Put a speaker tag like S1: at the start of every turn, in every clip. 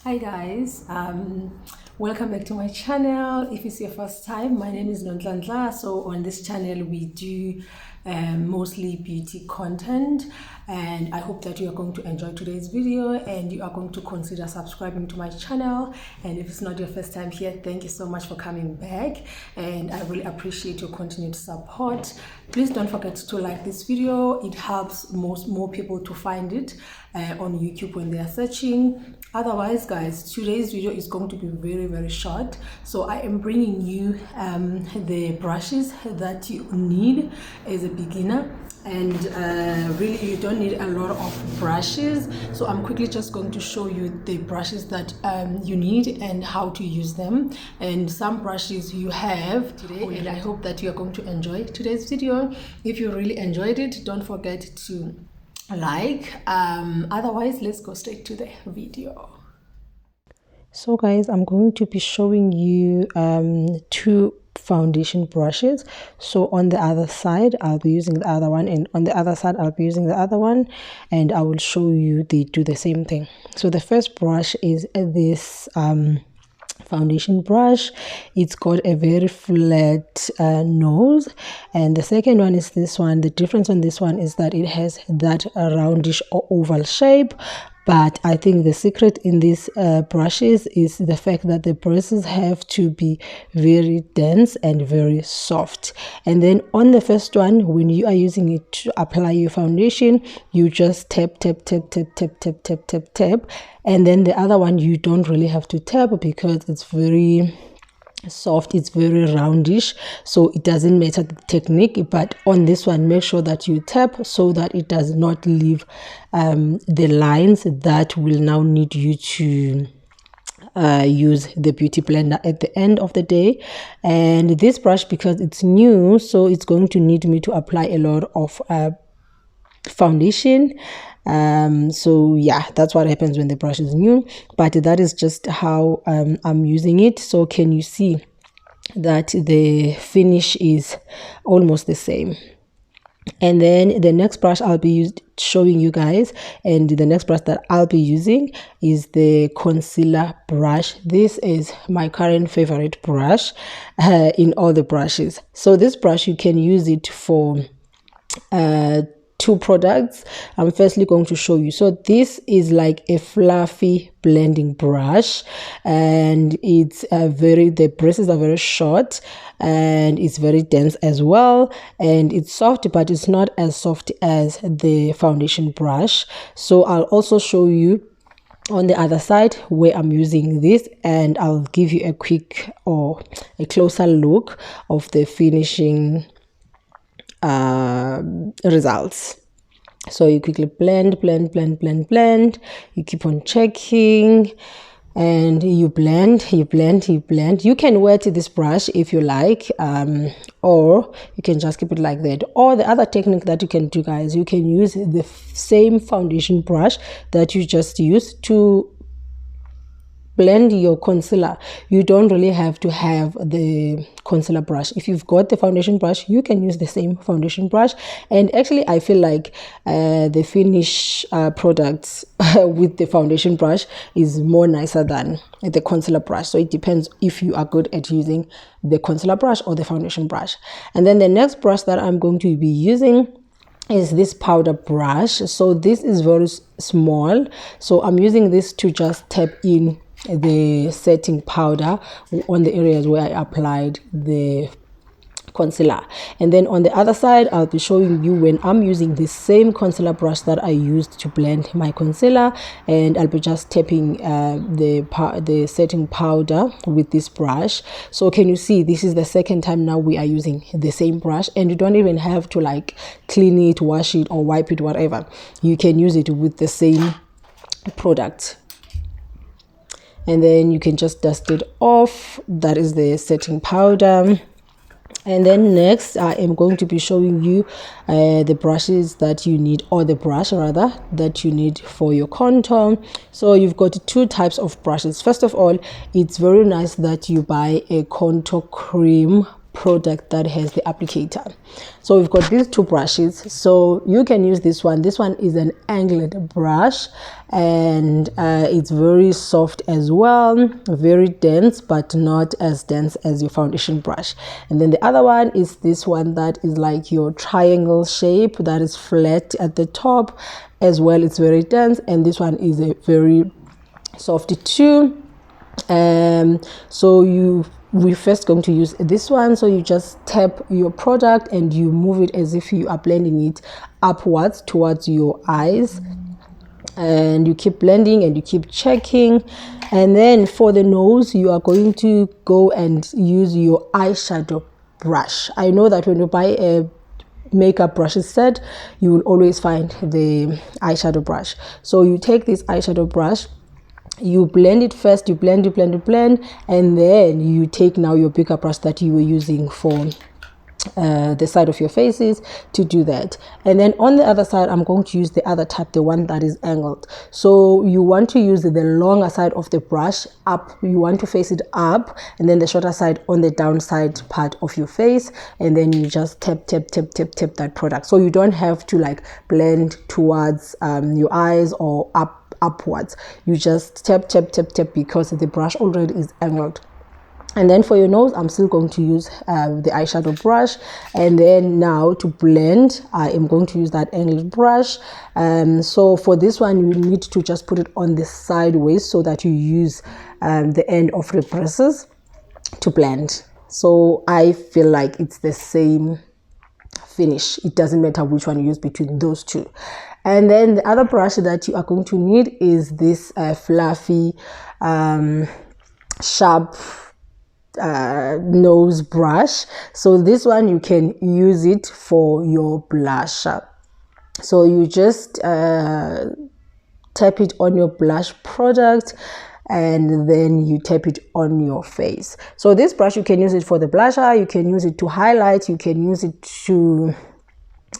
S1: Hi guys, welcome back to my channel. If it's your first time, my name is Nonhlanhla. So on this channel we do mostly beauty content, and I hope that you are going to enjoy today's video and you are going to consider subscribing to my channel. And if it's not your first time here, thank you so much for coming back, and I really appreciate your continued support. Please don't forget to like this video. It helps more people to find it on YouTube when they are searching. Otherwise guys, today's video is going to be very short. So I am bringing you the brushes that you need as a beginner, and really you don't need a lot of brushes. So I'm quickly just going to show you the brushes that you need and how to use them, and some brushes you have today. And I hope that you are going to enjoy today's video. If you really enjoyed it, don't forget to like. Otherwise, let's go straight to the video.
S2: So guys, I'm going to be showing you two foundation brushes. So on the other side I'll be using the other one, and on the other side I'll be using the other one, and I will show you they do the same thing. So the first brush is this foundation brush. It's got a very flat nose, and the second one is this one. The difference on this one is that it has that roundish or oval shape, but I think the secret in these brushes is the fact that the brushes have to be very dense and very soft. And then on the first one, when you are using it to apply your foundation, you just tap, and then the other one you don't really have to tap because it's very soft, it's very roundish, so it doesn't matter the technique. But on this one, make sure that you tap so that it does not leave the lines that will now need you to use the beauty blender at the end of the day. And this brush, because it's new, so it's going to need me to apply a lot of foundation. So yeah, that's what happens when the brush is new, but that is just how I'm using it. So can you see that the finish is almost the same? And then the next brush I'll be showing you guys, and the next brush that I'll be using is the concealer brush. This is my current favorite brush in all the brushes. So this brush, you can use it for two products. I'm firstly going to show you. So this is like a fluffy blending brush, and it's the bristles are very short, and it's very dense as well, and it's soft, but it's not as soft as the foundation brush. So I'll also show you on the other side where I'm using this, and I'll give you a quick or a closer look of the finishing results. So you quickly blend, you keep on checking, and you blend. You can wet this brush if you like, or you can just keep it like that. Or the other technique that you can do, guys, you can use the same foundation brush that you just used to blend your concealer. You don't really have to have the concealer brush. If you've got the foundation brush, you can use the same foundation brush. And actually I feel like the finish products with the foundation brush is more nicer than the concealer brush. So it depends if you are good at using the concealer brush or the foundation brush. And then the next brush that I'm going to be using is this powder brush. So this is very small, so I'm using this to just tap in the setting powder on the areas where I applied the concealer. And then on the other side, I'll be showing you when I'm using the same concealer brush that I used to blend my concealer, and I'll be just tapping the setting powder with this brush. So can you see, this is the second time now we are using the same brush, and you don't even have to like clean it, wash it, or wipe it, whatever. You can use it with the same product, and then you can just dust it off. That is the setting powder. And then next I am going to be showing you the brushes that you need, or the brush rather that you need for your contour. So you've got two types of brushes. First of all, it's very nice that you buy a contour cream product that has the applicator. So we've got these two brushes, so you can use this one. This one is an angled brush, and it's very soft as well, very dense, but not as dense as your foundation brush. And then the other one is this one that is like your triangle shape, that is flat at the top as well. It's very dense, and this one is a very soft too. So we're first going to use this one. So you just tap your product and you move it as if you are blending it upwards towards your eyes, and you keep blending and you keep checking. And then for the nose, you are going to go and use your eyeshadow brush. I know that when you buy a makeup brushes set, you will always find the eyeshadow brush. So you take this eyeshadow brush, you blend it first, you blend, and then you take now your bigger brush that you were using for the side of your faces to do that. And then on the other side, I'm going to use the other type, the one that is angled. So you want to use the longer side of the brush up, you want to face it up, and then the shorter side on the downside part of your face, and then you just tap that product. So you don't have to like blend towards your eyes or upwards. You just tap because the brush already is angled. And then for your nose, I'm still going to use the eyeshadow brush. And then now to blend, I am going to use that angled brush. So for this one, you need to just put it on the sideways so that you use the end of the brushes to blend. So I feel like it's the same finish. It doesn't matter which one you use between those two. And then the other brush that you are going to need is this fluffy, sharp nose brush. So this one, you can use it for your blusher. So you just tap it on your blush product, and then you tap it on your face. So this brush, you can use it for the blusher, you can use it to highlight, you can use it to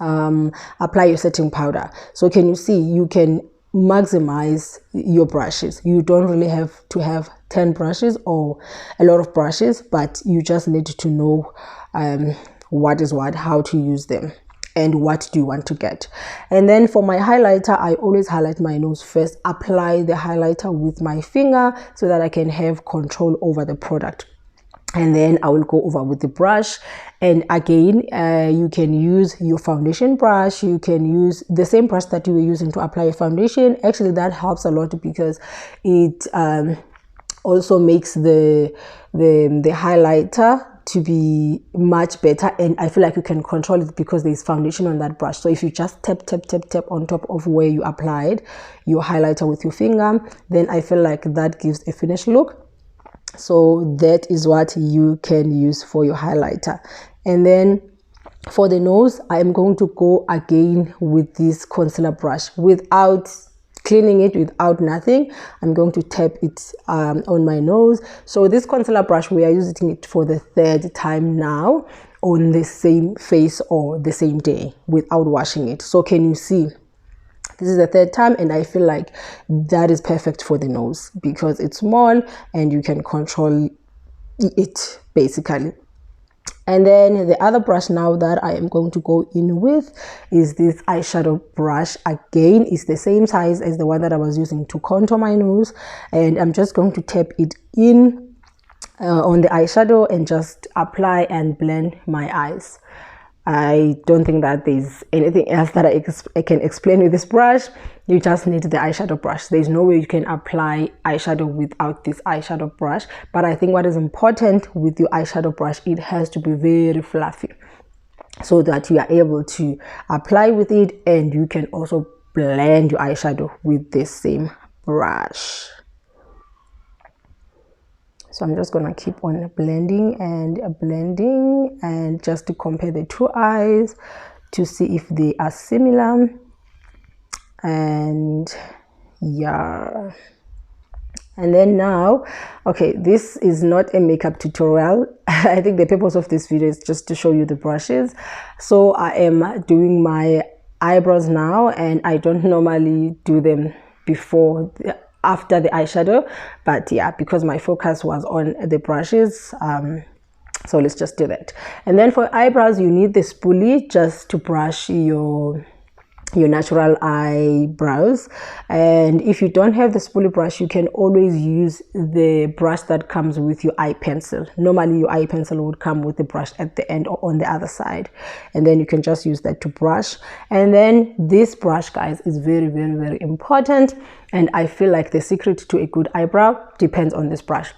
S2: apply your setting powder. So can you see, you can maximize your brushes. You don't really have to have 10 brushes or a lot of brushes, but you just need to know what is what, how to use them, and what do you want to get. And then for my highlighter, I always highlight my nose first, apply the highlighter with my finger so that I can have control over the product. And then I will go over with the brush. And again, you can use your foundation brush. You can use the same brush that you were using to apply your foundation. Actually, that helps a lot because it also makes the highlighter to be much better, and I feel like you can control it because there's foundation on that brush. So if you just tap on top of where you applied your highlighter with your finger, then I feel like that gives a finished look. So that is what you can use for your highlighter. And then for the nose, I am going to go again with this concealer brush without cleaning it, without nothing. I'm going to tap it on my nose. So this concealer brush, we are using it for the third time now on the same face or the same day without washing it. So can you see? This is the third time, and I feel like that is perfect for the nose because it's small and you can control it basically. And then the other brush now that I am going to go in with is this eyeshadow brush. Again, it's the same size as the one that I was using to contour my nose, and I'm just going to tap it in on the eyeshadow and just apply and blend my eyes. I don't think that there's anything else that I can explain with this brush. You just need the eyeshadow brush. There's no way you can apply eyeshadow without this eyeshadow brush. But I think what is important with your eyeshadow brush, it has to be very fluffy so that you are able to apply with it, and you can also blend your eyeshadow with the same brush. So I'm just gonna keep on blending and just to compare the two eyes to see if they are similar. And yeah, and then now, okay, this is not a makeup tutorial. I think the purpose of this video is just to show you the brushes. So I am doing my eyebrows now, and I don't normally do them after the eyeshadow, but yeah, because my focus was on the brushes, So let's just do that. And then for eyebrows, you need the spoolie just to brush your natural eyebrows. And if you don't have the spoolie brush, you can always use the brush that comes with your eye pencil. Normally your eye pencil would come with the brush at the end or on the other side, and then you can just use that to brush. And then this brush, guys, is very, very, very important, and I feel like the secret to a good eyebrow depends on this brush.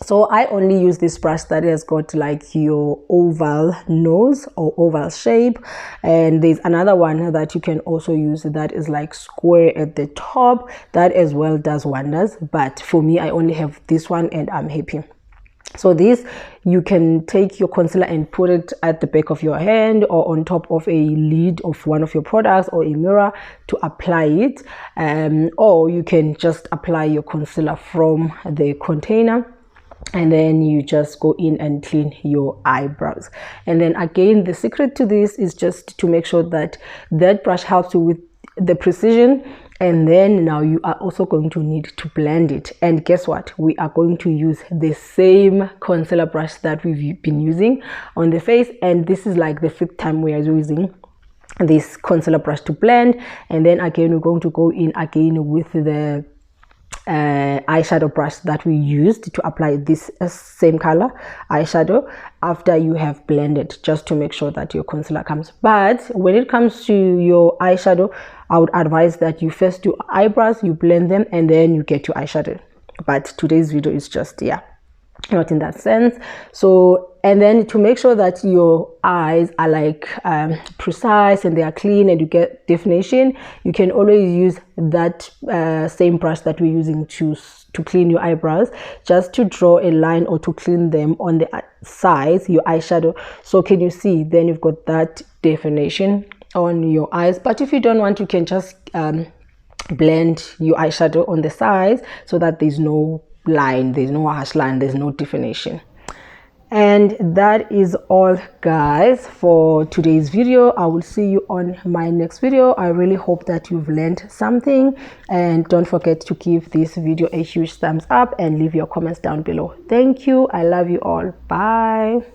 S2: So I only use this brush that has got like your oval nose or oval shape, and there's another one that you can also use that is like square at the top. That as well does wonders, but for me, I only have this one and I'm happy. So this, you can take your concealer and put it at the back of your hand or on top of a lid of one of your products or a mirror to apply it, or you can just apply your concealer from the container, and then you just go in and clean your eyebrows. And then again, the secret to this is just to make sure that that brush helps you with the precision. And then now you are also going to need to blend it. And guess what? We are going to use the same concealer brush that we've been using on the face, and this is like the 5th time we are using this concealer brush to blend. And then again, we're going to go in again with the eyeshadow brush that we used to apply this same color eyeshadow after you have blended, just to make sure that your concealer comes. But when it comes to your eyeshadow, I would advise that you first do eyebrows, you blend them, and then you get your eyeshadow. But today's video is just, yeah, not in that sense. So, and then to make sure that your eyes are like precise and they are clean and you get definition, you can always use that same brush that we're using to clean your eyebrows, just to draw a line or to clean them on the sides, your eyeshadow. So can you see? Then you've got that definition on your eyes. But if you don't want, you can just blend your eyeshadow on the sides so that there's no line, there's no harsh line, there's no definition. And that is all, guys, for today's video. I will see you on my next video. I really hope that you've learned something, and don't forget to give this video a huge thumbs up and leave your comments down below. Thank you. I love you all. Bye.